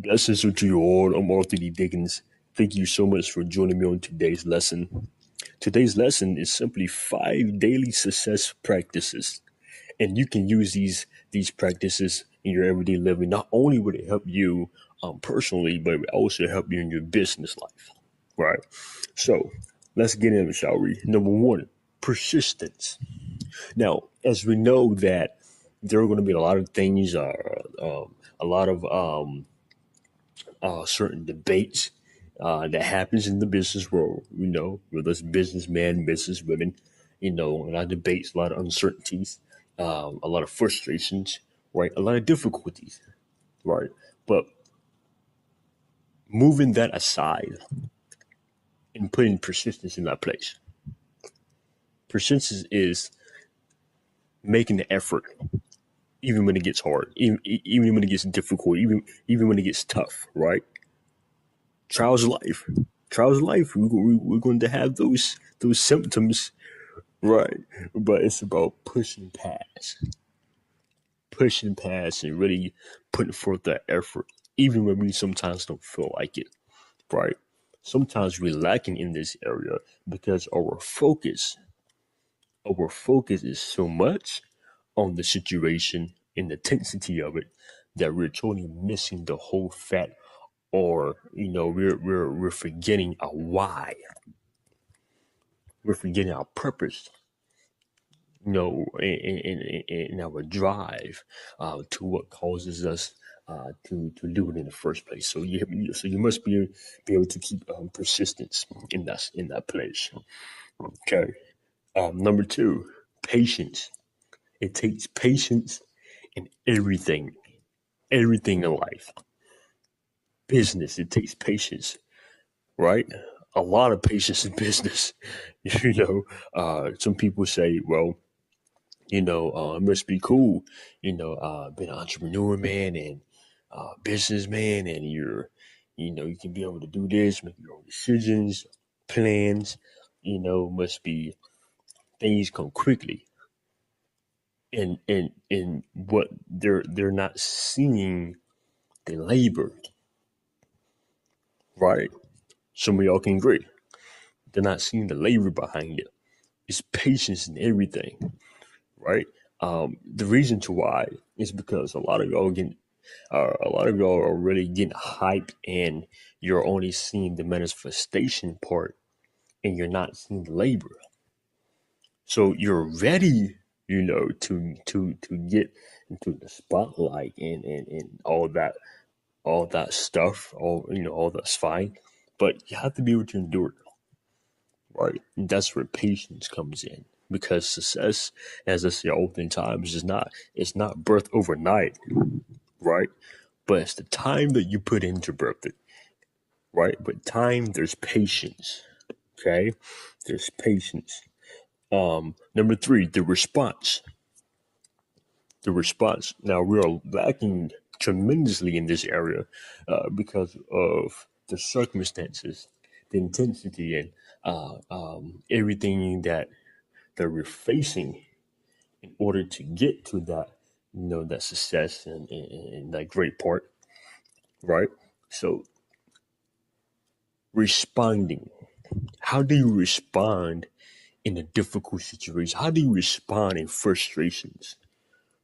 Blessings to you all. I'm Arthur D. Dickens. Thank you so much for joining me on today's lesson. Today's lesson is simply 5 daily success practices, and you can use these practices in your everyday living. Not only would it help you personally, but it would also help you in your business life. Right. So let's get into it, shall we? Number one, persistence. Now, as we know that there are going to be a lot of things, a lot of certain debates that happens in the business world. Whether it's businessmen, businesswomen, a lot of debates, a lot of uncertainties, a lot of frustrations, right? A lot of difficulties, right? But moving that aside and putting persistence in that place. Persistence is making the effort even when it gets hard, even when it gets difficult, even when it gets tough, right? Trials of life. Trials of life. We're going to have those symptoms, right? But it's about pushing past, and really putting forth that effort, even when we sometimes don't feel like it, right? Sometimes we're lacking in this area because our focus is so much on the situation and the intensity of it that we're totally missing the whole fact, or we're forgetting our why. We're forgetting our purpose, in our drive to what causes us to do it in the first place. So you must be able to keep persistence in that place. Okay. Number two, patience. It takes patience in everything in life. Business, it takes patience, right? A lot of patience in business. Some people say, well, it must be cool, being an entrepreneur, man, and businessman, and you can be able to do this, make your own decisions, plans, must be things come quickly. And what they're not seeing the labor, right? Some of y'all can agree. They're not seeing the labor behind it. It's patience in everything, right? The reason to why is because a lot of y'all are really getting hyped, and you're only seeing the manifestation part, and you're not seeing the labor. So you're ready, to get into the spotlight, and all that stuff, all that's fine, but you have to be able to endure it, right? And that's where patience comes in, because success, as I say oftentimes, it's not birth overnight, right? But it's the time that you put into birth it, right? But time, there's patience. Okay, there's patience. Number three, the response. The response. Now we are lacking tremendously in this area because of the circumstances, the intensity, and everything that we're facing in order to get to that success, and that great part, right? So responding. How do you respond in a difficult situation? How do you respond in frustrations?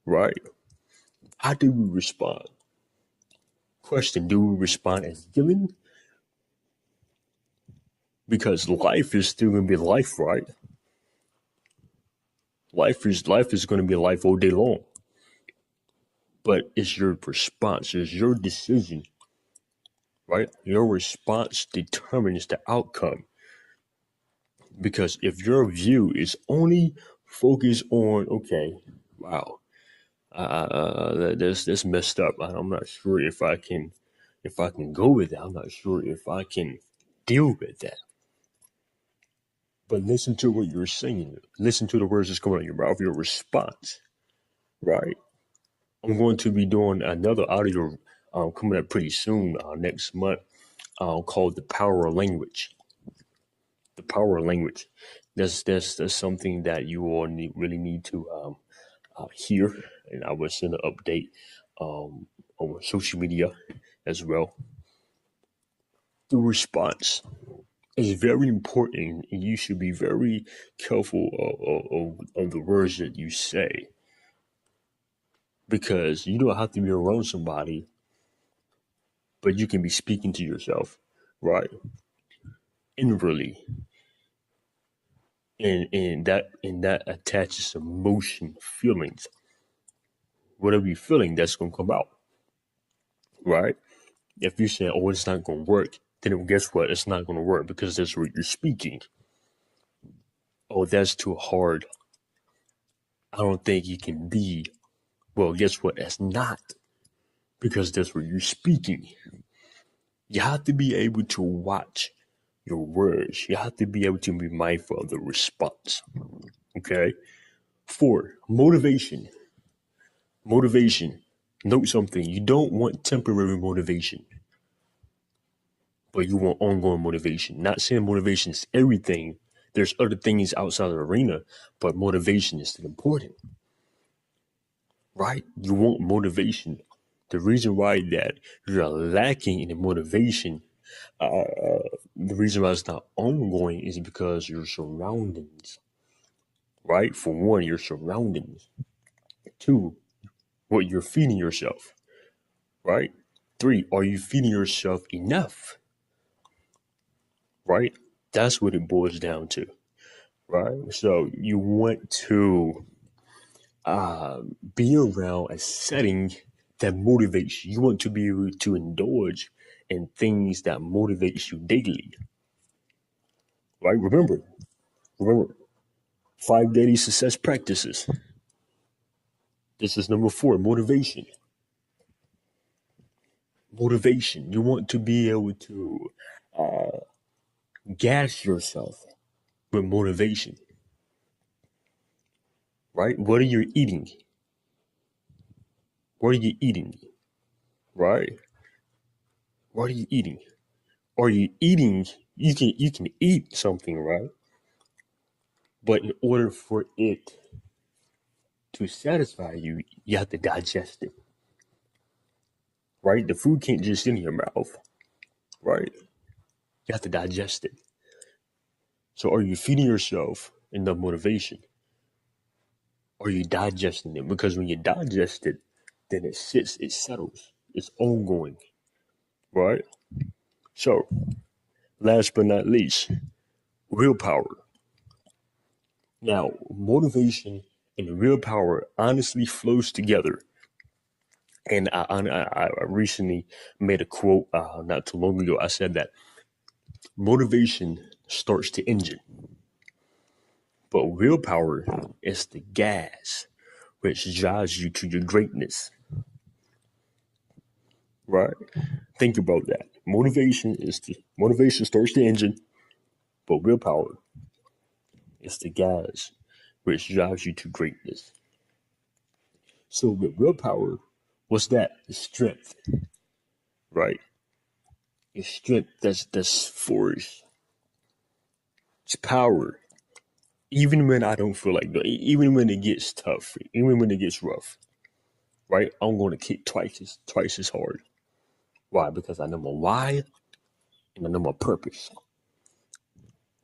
Right? How do we respond? Question: do we respond as given? Because life is still gonna be life, right? Life is gonna be life all day long. But it's your response, it's your decision, right? Your response determines the outcome. Because if your view is only focused on, okay, wow, that's messed up. I'm not sure if I can go with that. I'm not sure if I can deal with that. But listen to what you're saying. Listen to the words that's coming out of your mouth. Your response, right? I'm going to be doing another audio coming up pretty soon, next month, called the power of language. The power of language. That's something that you all really need to hear, and I will send an update on social media, as well. The response is very important, and you should be very careful of the words that you say, because you don't have to be around somebody, but you can be speaking to yourself, right? Inwardly, and that attaches emotion, feelings. Whatever you're feeling, that's gonna come out, right? If you're saying, "Oh, it's not gonna work," then guess what? It's not gonna work because that's what you're speaking. Oh, that's too hard. I don't think you can be. Well, guess what? That's not, because that's what you're speaking. You have to be able to watch your words. You have to be able to be mindful of the response. Okay. 4, motivation. Motivation. Note something. You don't want temporary motivation, but you want ongoing motivation. Not saying motivation is everything. There's other things outside of the arena, but motivation is still important, right? You want motivation. The reason why that you're lacking in the motivation, the reason why it's not ongoing is because your surroundings, right? For one, your surroundings. 2, what you're feeding yourself, right? 3, are you feeding yourself enough, right? That's what it boils down to, right? So you want to be around a setting that motivates you. You want to be able to indulge in things that motivates you daily, right? Remember, 5 daily success practices. This is number 4, motivation. Motivation. You want to be able to gas yourself with motivation, right? What are you eating? What are you eating, right? What are you eating? Are you eating? You can eat something, right? But in order for it to satisfy you, you have to digest it, right? The food can't just sit in your mouth, right? You have to digest it. So are you feeding yourself enough motivation? Are you digesting it? Because when you digest it, then it sits, it settles, it's ongoing, right? So last but not least, willpower. Now, motivation and willpower honestly flows together. And I recently made a quote not too long ago. I said that motivation starts the engine, but willpower is the gas which drives you to your greatness. Right? Think about that. Motivation starts the engine, but willpower is the gas which drives you to greatness. So with willpower, what's that? It's strength, right? It's strength. That's force. It's power. Even when I don't feel like, even when it gets tough, even when it gets rough, right? I'm going to kick twice as hard. Why? Because I know my why and I know my purpose,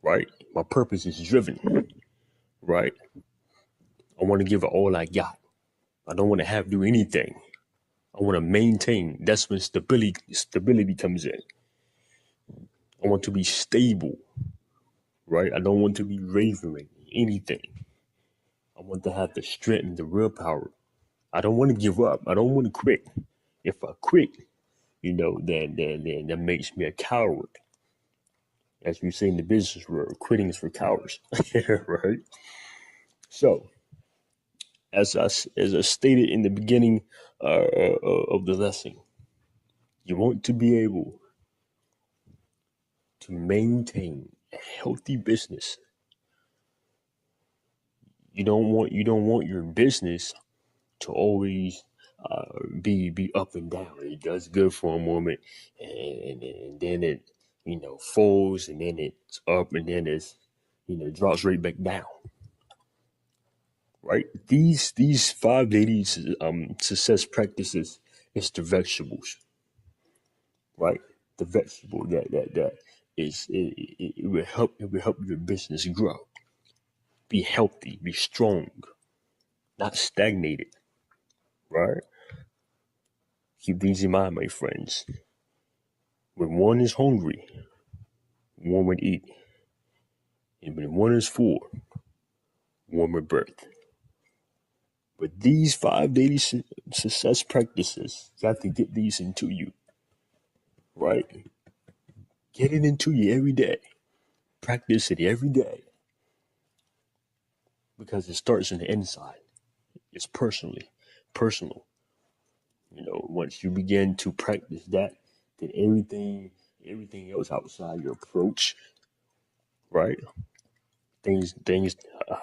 right? My purpose is driven, right? I want to give it all I got. I don't want to have to do anything. I want to maintain. That's when stability comes in. I want to be stable, right? I don't want to be wavering anything. I want to have the strength and the willpower. I don't want to give up. I don't want to quit. If I quit, then that makes me a coward. As we say in the business world, quitting is for cowards, right? So, as I stated in the beginning of the lesson, you want to be able to maintain a healthy business. You don't want your business to always be up and down. It does good for a moment, and then it falls, and then it's up, and then it's drops right back down. Right? These 5 daily success practices is the vegetables. right? The vegetable that is it will help your business grow, be healthy, be strong, not stagnated, right? Keep these in mind, my friends. When one is hungry, one would eat, and when one is full, one would birth. But these 5 daily success practices, you have to get these into you, right? Get it into you every day. Practice it every day because it starts in the inside. It's personal. Once you begin to practice that, then everything else outside your approach, right? Things,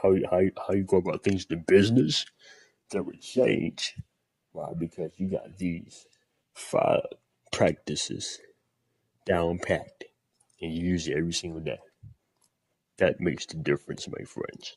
how you go about things in business, that would change. Why? Because you got these 5 practices down packed, and you use it every single day. That makes the difference, my friends.